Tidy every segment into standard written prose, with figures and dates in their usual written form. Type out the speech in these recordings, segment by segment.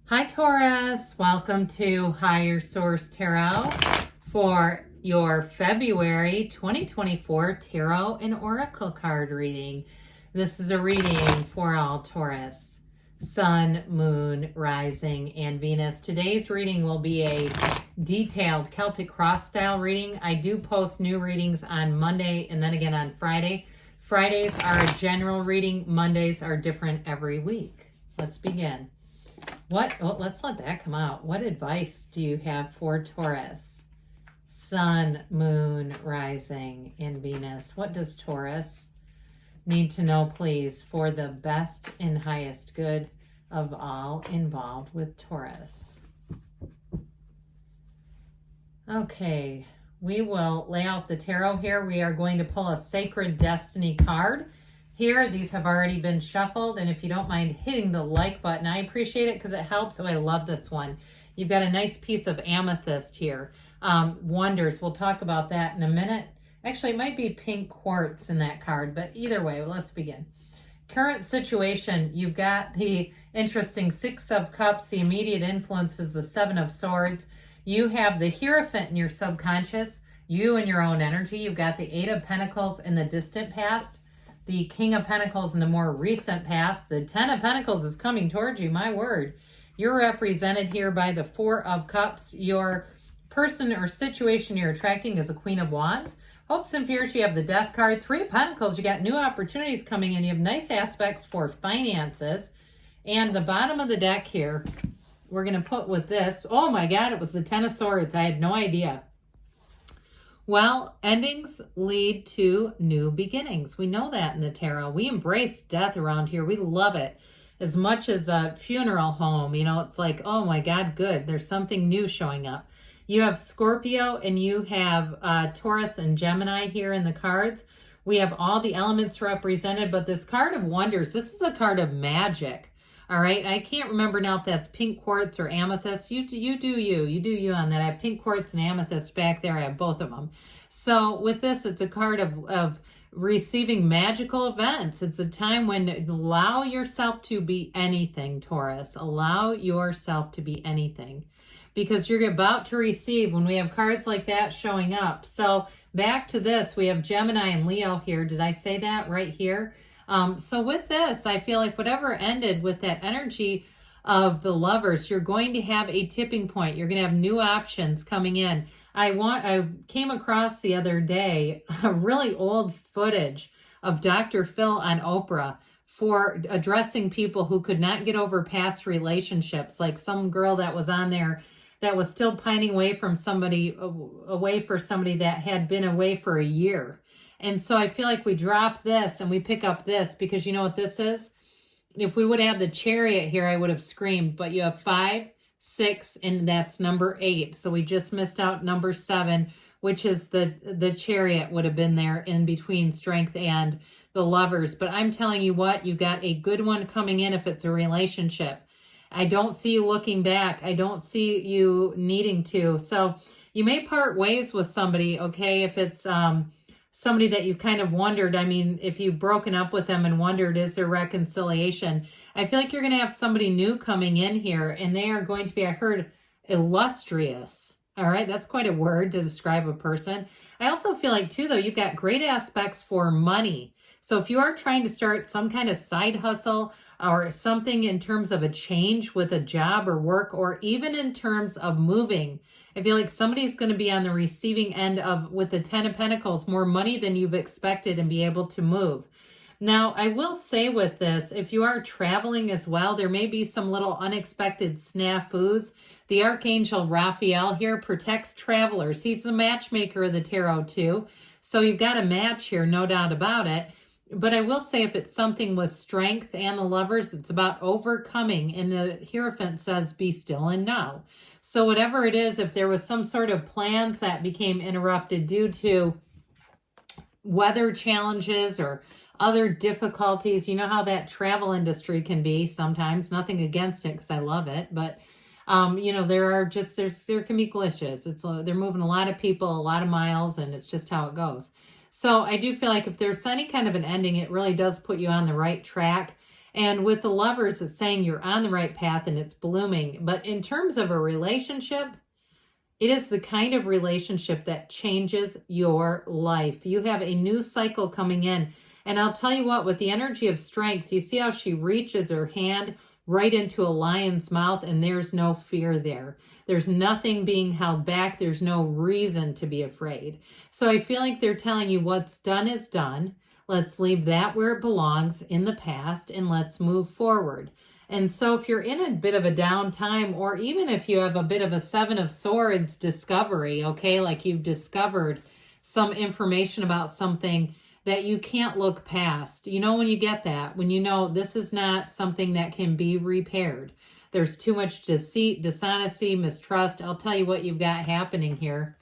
Hi Taurus, welcome to Higher Source Tarot for your February 2024 Tarot and Oracle card reading. This is a reading for all Taurus, Sun, Moon, Rising, and Venus. Today's reading will be a detailed Celtic Cross style reading. I do post new readings on Monday and then again on Friday. Fridays are a general reading. Mondays are different every week. Let's begin. Let's let that come out. What advice do you have for Taurus? Sun, Moon, Rising, and Venus. What does Taurus need to know, please, for the best and highest good of all involved with Taurus? Okay, we will lay out the tarot here. We are going to pull a Sacred Destiny card. Here, these have already been shuffled, and if you don't mind hitting the like button, I appreciate it because it helps. Oh, I love this one. You've got a nice piece of amethyst here. Wonders, we'll talk about that in a minute. Actually, it might be pink quartz in that card, but either way, let's begin. Current situation, you've got the interesting Six of Cups. The immediate influence is the Seven of Swords. You have the Hierophant in your subconscious, you and your own energy. You've got the Eight of Pentacles in the distant past, the King of Pentacles in the more recent past. The Ten of Pentacles is coming towards you, my word. You're represented here by the Four of Cups. Your person or situation you're attracting is a Queen of Wands. Hopes and fears, you have the Death card. Three of Pentacles, you got new opportunities coming in. You have nice aspects for finances. And the bottom of the deck here, we're going to put with this. Oh my God, it was the Ten of Swords. I had no idea. Well, endings lead to new beginnings. We know that in the tarot. We embrace death around here. We love it. As much as a funeral home, you know, it's like, oh my God, good. There's something new showing up. You have Scorpio and you have Taurus and Gemini here in the cards. We have all the elements represented, but this card of wonders, this is a card of magic. All right, I can't remember now if that's pink quartz or amethyst. You do you on that. I have pink quartz and amethyst back there. I have both of them. So with this, it's a card of receiving magical events. It's a time when allow yourself to be anything, Taurus. Allow yourself to be anything because you're about to receive when we have cards like that showing up. So back to this, we have Gemini and Leo here. Did I say that right here? So with this, I feel like whatever ended with that energy of the Lovers, you're going to have a tipping point. You're going to have new options coming in. I came across the other day a really old footage of Dr. Phil on Oprah for addressing people who could not get over past relationships, like some girl that was on there that was still pining away from somebody, away for somebody that had been away for a year. And so I feel like we drop this and we pick up this because you know what this is? If we would have the Chariot here, I would have screamed, but you have 5, 6, and that's number 8. So we just missed out number 7, which is the Chariot would have been there in between Strength and the Lovers. But I'm telling you what, you got a good one coming in if it's a relationship. I don't see you looking back. I don't see you needing to. So you may part ways with somebody, okay, if it's somebody that you kind of wondered, I mean, if you've broken up with them and wondered, is there reconciliation? I feel like you're going to have somebody new coming in here, and they are going to be, I heard, illustrious. All right, that's quite a word to describe a person. I also feel like, too, though, you've got great aspects for money. So if you are trying to start some kind of side hustle or something in terms of a change with a job or work, or even in terms of moving, I feel like somebody's going to be on the receiving end of, with the Ten of Pentacles, more money than you've expected and be able to move. Now, I will say with this, if you are traveling as well, there may be some little unexpected snafus. The Archangel Raphael here protects travelers. He's the matchmaker of the tarot too. So you've got a match here, no doubt about it. But I will say if it's something with Strength and the Lovers, it's about overcoming. And the Hierophant says, be still and know. So whatever it is, if there was some sort of plans that became interrupted due to weather challenges or other difficulties, you know how that travel industry can be sometimes. Nothing against it because I love it. But, you know, there can be glitches. They're moving a lot of people, a lot of miles, and it's just how it goes. So I do feel like if there's any kind of an ending, it really does put you on the right track. And with the Lovers, it's saying you're on the right path and it's blooming. But in terms of a relationship, it is the kind of relationship that changes your life. You have a new cycle coming in. And I'll tell you what, with the energy of strength, you see how she reaches her hand right into a lion's mouth and there's no fear there. There's nothing being held back. There's no reason to be afraid. So I feel like they're telling you what's done is done. Let's leave that where it belongs in the past and let's move forward. And so if you're in a bit of a downtime, or even if you have a bit of a Seven of Swords discovery, okay, like you've discovered some information about something that you can't look past. You know when you get that, when you know this is not something that can be repaired. There's too much deceit, dishonesty, mistrust. I'll tell you what you've got happening here.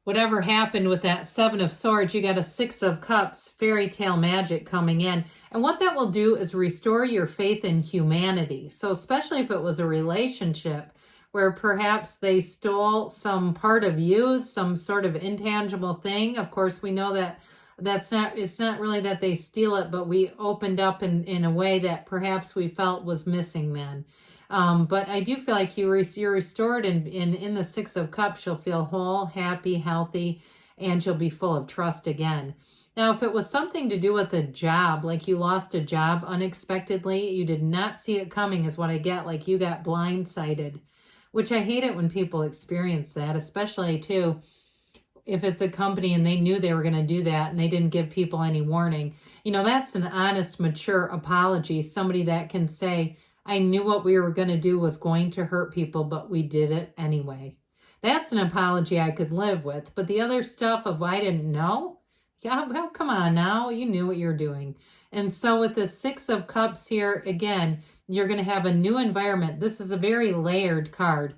Whatever happened with that Seven of Swords, you got a Six of Cups, fairy tale magic coming in. And what that will do is restore your faith in humanity. So especially if it was a relationship where perhaps they stole some part of you, some sort of intangible thing. Of course, we know that it's not really that they steal it, but we opened up in a way that perhaps we felt was missing then. But I do feel like you're restored, and in the Six of Cups, you'll feel whole, happy, healthy, and you'll be full of trust again. Now, if it was something to do with a job, like you lost a job unexpectedly, you did not see it coming is what I get, like you got blindsided, which I hate it when people experience that, especially too, if it's a company and they knew they were going to do that and they didn't give people any warning. You know, that's an honest, mature apology. Somebody that can say, I knew what we were going to do was going to hurt people, but we did it anyway. That's an apology I could live with. But the other stuff of I didn't know, yeah, well, come on now, you knew what you're doing. And so with the Six of Cups here, again, you're going to have a new environment. This is a very layered card.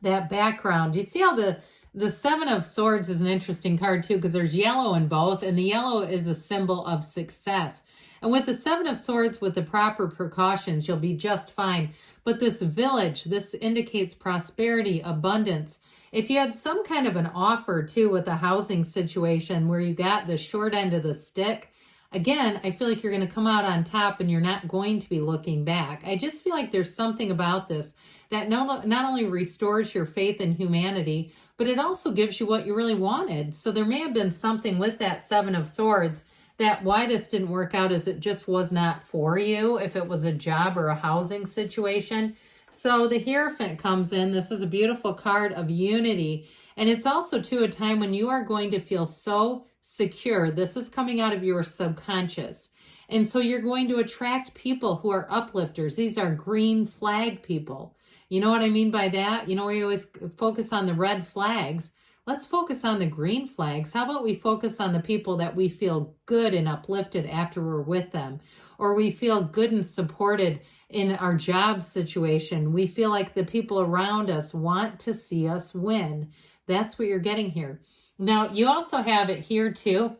That background, you see how the Seven of Swords is an interesting card too, because there's yellow in both, and the yellow is a symbol of success. And with the Seven of Swords, with the proper precautions, you'll be just fine. But this village, this indicates prosperity, abundance. If you had some kind of an offer too with a housing situation where you got the short end of the stick, again, I feel like you're going to come out on top and you're not going to be looking back. I just feel like there's something about this that not only restores your faith in humanity, but it also gives you what you really wanted. So there may have been something with that Seven of Swords that why this didn't work out is it just was not for you, if it was a job or a housing situation. So the Hierophant comes in. This is a beautiful card of unity. And it's also too a time when you are going to feel so secure. This is coming out of your subconscious. And so you're going to attract people who are uplifters. These are green flag people. You know what I mean by that? You know, where you always focus on the red flags. Let's focus on the green flags. How about we focus on the people that we feel good and uplifted after we're with them? Or we feel good and supported in our job situation. We feel like the people around us want to see us win. That's what you're getting here. Now, you also have it here too.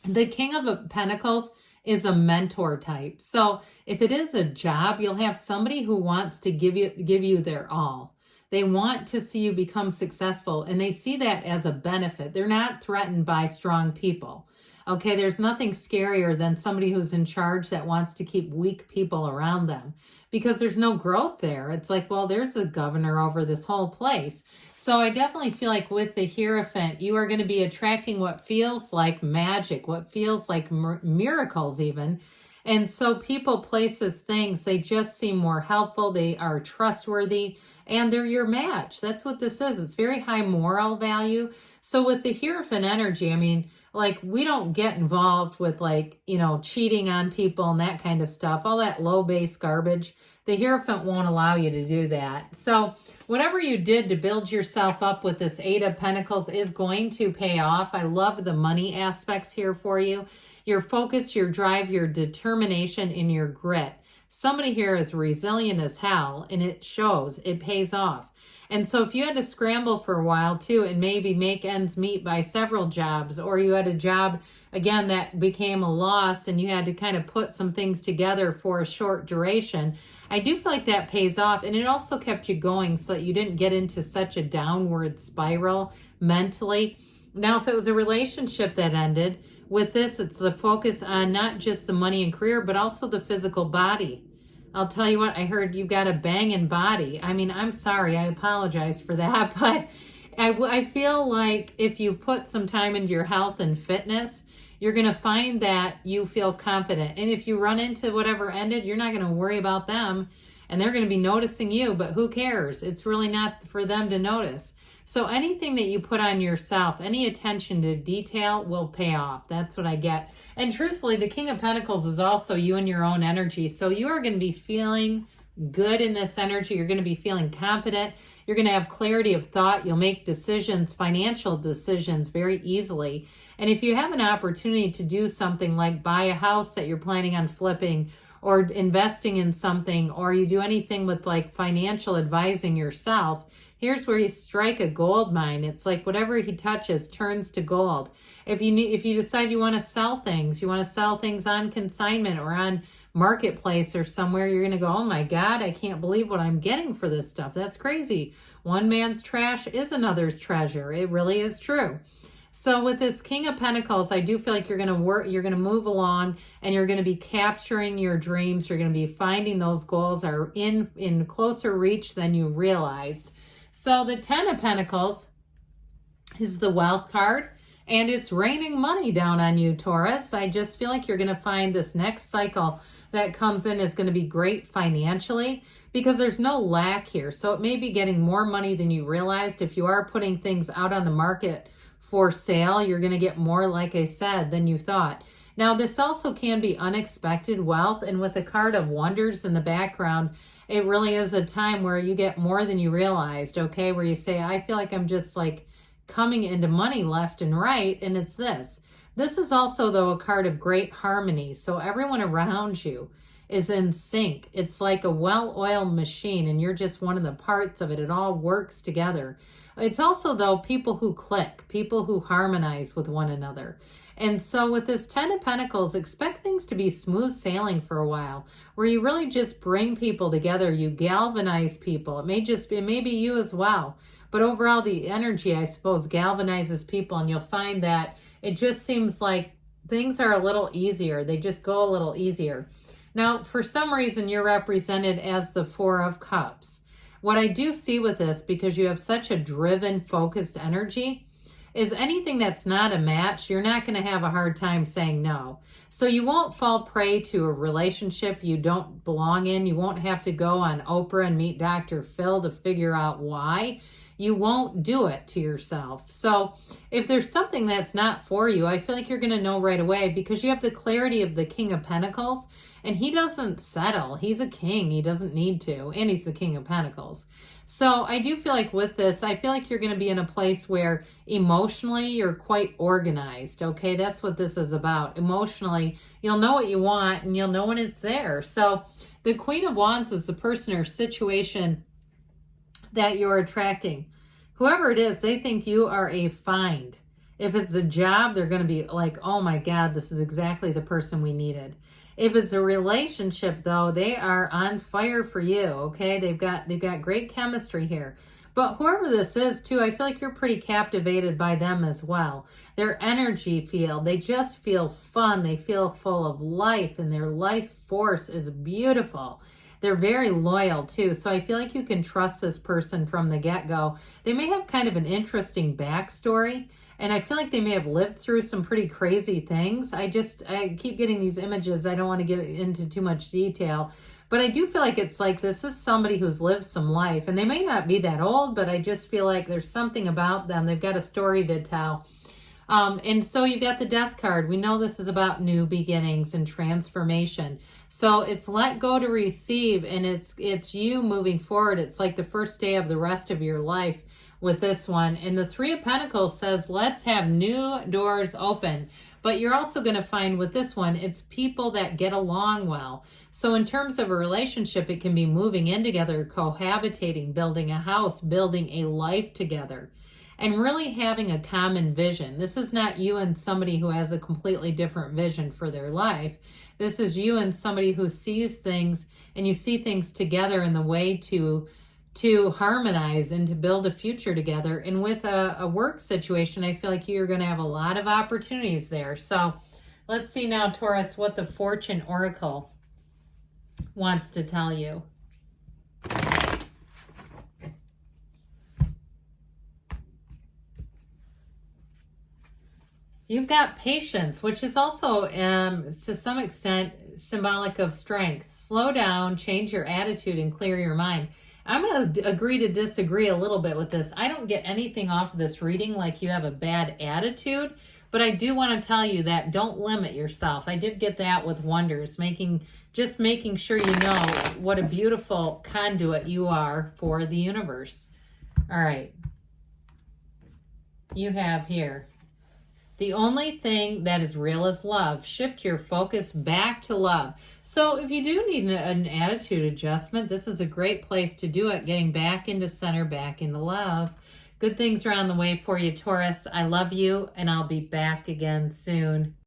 The King of Pentacles is a mentor type. So if it is a job, you'll have somebody who wants to give you their all. They want to see you become successful, and they see that as a benefit. They're not threatened by strong people. Okay, there's nothing scarier than somebody who's in charge that wants to keep weak people around them because there's no growth there. It's like, well, there's the governor over this whole place. So I definitely feel like with the Hierophant, you are going to be attracting what feels like magic, what feels like miracles even. And so people, places, things, they just seem more helpful. They are trustworthy and they're your match. That's what this is. It's very high moral value. So with the Hierophant energy, I mean, like we don't get involved with like, you know, cheating on people and that kind of stuff, all that low base garbage. The Hierophant won't allow you to do that. So whatever you did to build yourself up with this Eight of Pentacles is going to pay off. I love the money aspects here for you. Your focus, your drive, your determination, and your grit. Somebody here is resilient as hell, and it shows. It pays off. And so if you had to scramble for a while too and maybe make ends meet by several jobs, or you had a job, again, that became a loss and you had to kind of put some things together for a short duration, I do feel like that pays off. And it also kept you going so that you didn't get into such a downward spiral mentally. Now, if it was a relationship that ended, With this, it's the focus on not just the money and career, but also the physical body. I'll tell you what, I heard you've got a banging body. I mean, I'm sorry, I apologize for that, but I feel like if you put some time into your health and fitness, you're going to find that you feel confident. And if you run into whatever ended, you're not going to worry about them, and they're going to be noticing you, but who cares? It's really not for them to notice. So anything that you put on yourself, any attention to detail will pay off. That's what I get. And truthfully, the King of Pentacles is also you and your own energy. So you are going to be feeling good in this energy. You're going to be feeling confident. You're going to have clarity of thought. You'll make decisions, financial decisions very easily. And if you have an opportunity to do something like buy a house that you're planning on flipping, or investing in something, or you do anything with like financial advising yourself, here's where you strike a gold mine. It's like whatever he touches turns to gold. If you decide you want to sell things, on consignment or on marketplace or somewhere, you're going to go, oh my God, I can't believe what I'm getting for this stuff. That's crazy. One man's trash is another's treasure. It really is true. So with this King of Pentacles, I do feel like you're going to move along, and you're going to be capturing your dreams. You're going to be finding those goals are in closer reach than you realized. So the 10 of Pentacles is the wealth card, and it's raining money down on you, Taurus. I just feel like you're going to find this next cycle that comes in is going to be great financially, because there's no lack here. So it may be getting more money than you realized. If you are putting things out on the market for sale, you're going to get more, like I said, than you thought. Now, this also can be unexpected wealth, and with the card of wonders in the background, it really is a time where you get more than you realized, okay? Where you say, I feel like I'm just like coming into money left and right, and it's this. This is also, though, a card of great harmony, so everyone around you is in sync. It's like a well-oiled machine, and you're just one of the parts of it. It all works together. It's also, though, people who click, people who harmonize with one another. And so with this 10 of Pentacles, expect things to be smooth sailing for a while, where you really just bring people together. You galvanize people. It may be you as well. But overall, the energy, I suppose, galvanizes people, and you'll find that it just seems like things are a little easier. They just go a little easier. Now, for some reason, you're represented as the 4 of Cups. What I do see with this, because you have such a driven, focused energy, is anything that's not a match, you're not going to have a hard time saying no. So you won't fall prey to a relationship you don't belong in. You won't have to go on Oprah and meet Dr. Phil to figure out why. You won't do it to yourself. So if there's something that's not for you, I feel like you're going to know right away, because you have the clarity of the King of Pentacles, and he doesn't settle. He's a king. He doesn't need to, and he's the King of Pentacles. So I do feel like with this, I feel like you're going to be in a place where emotionally you're quite organized, okay? That's what this is about. Emotionally, you'll know what you want, and you'll know when it's there. So the Queen of Wands is the person or situation that you're attracting. Whoever it is, they think you are a find. If it's a job, they're going to be like, oh my God, this is exactly the person we needed. If it's a relationship, though, they are on fire for you, okay? They've got great chemistry here. But whoever this is, too, I feel like you're pretty captivated by them as well. Their energy field, they just feel fun. They feel full of life, and their life force is beautiful. They're very loyal, too. So I feel like you can trust this person from the get-go. They may have kind of an interesting backstory, and I feel like they may have lived through some pretty crazy things. I keep getting these images. I don't want to get into too much detail, but I do feel like it's like this is somebody who's lived some life, and they may not be that old, but I just feel like there's something about them. They've got a story to tell. And so you've got the Death card. We know this is about new beginnings and transformation. So it's let go to receive, and it's you moving forward. It's like the first day of the rest of your life with this one. And the 3 of Pentacles says, let's have new doors open. But you're also going to find with this one, it's people that get along well. So in terms of a relationship, it can be moving in together, cohabitating, building a house, building a life together, and really having a common vision. This is not you and somebody who has a completely different vision for their life. This is you and somebody who sees things, and you see things together in the way to to harmonize and to build a future together. And with a work situation, I feel like you're going to have a lot of opportunities there. So let's see now, Taurus, what the Fortune Oracle wants to tell you. You've got patience, which is also, to some extent, symbolic of strength. Slow down, change your attitude, and clear your mind. I'm going to agree to disagree a little bit with this. I don't get anything off of this reading like you have a bad attitude, but I do want to tell you that don't limit yourself. I did get that with Wonders, just making sure you know what a beautiful conduit you are for the universe. All right. You have here, the only thing that is real is love. Shift your focus back to love. So if you do need an attitude adjustment, this is a great place to do it, getting back into center, back into love. Good things are on the way for you, Taurus. I love you, and I'll be back again soon.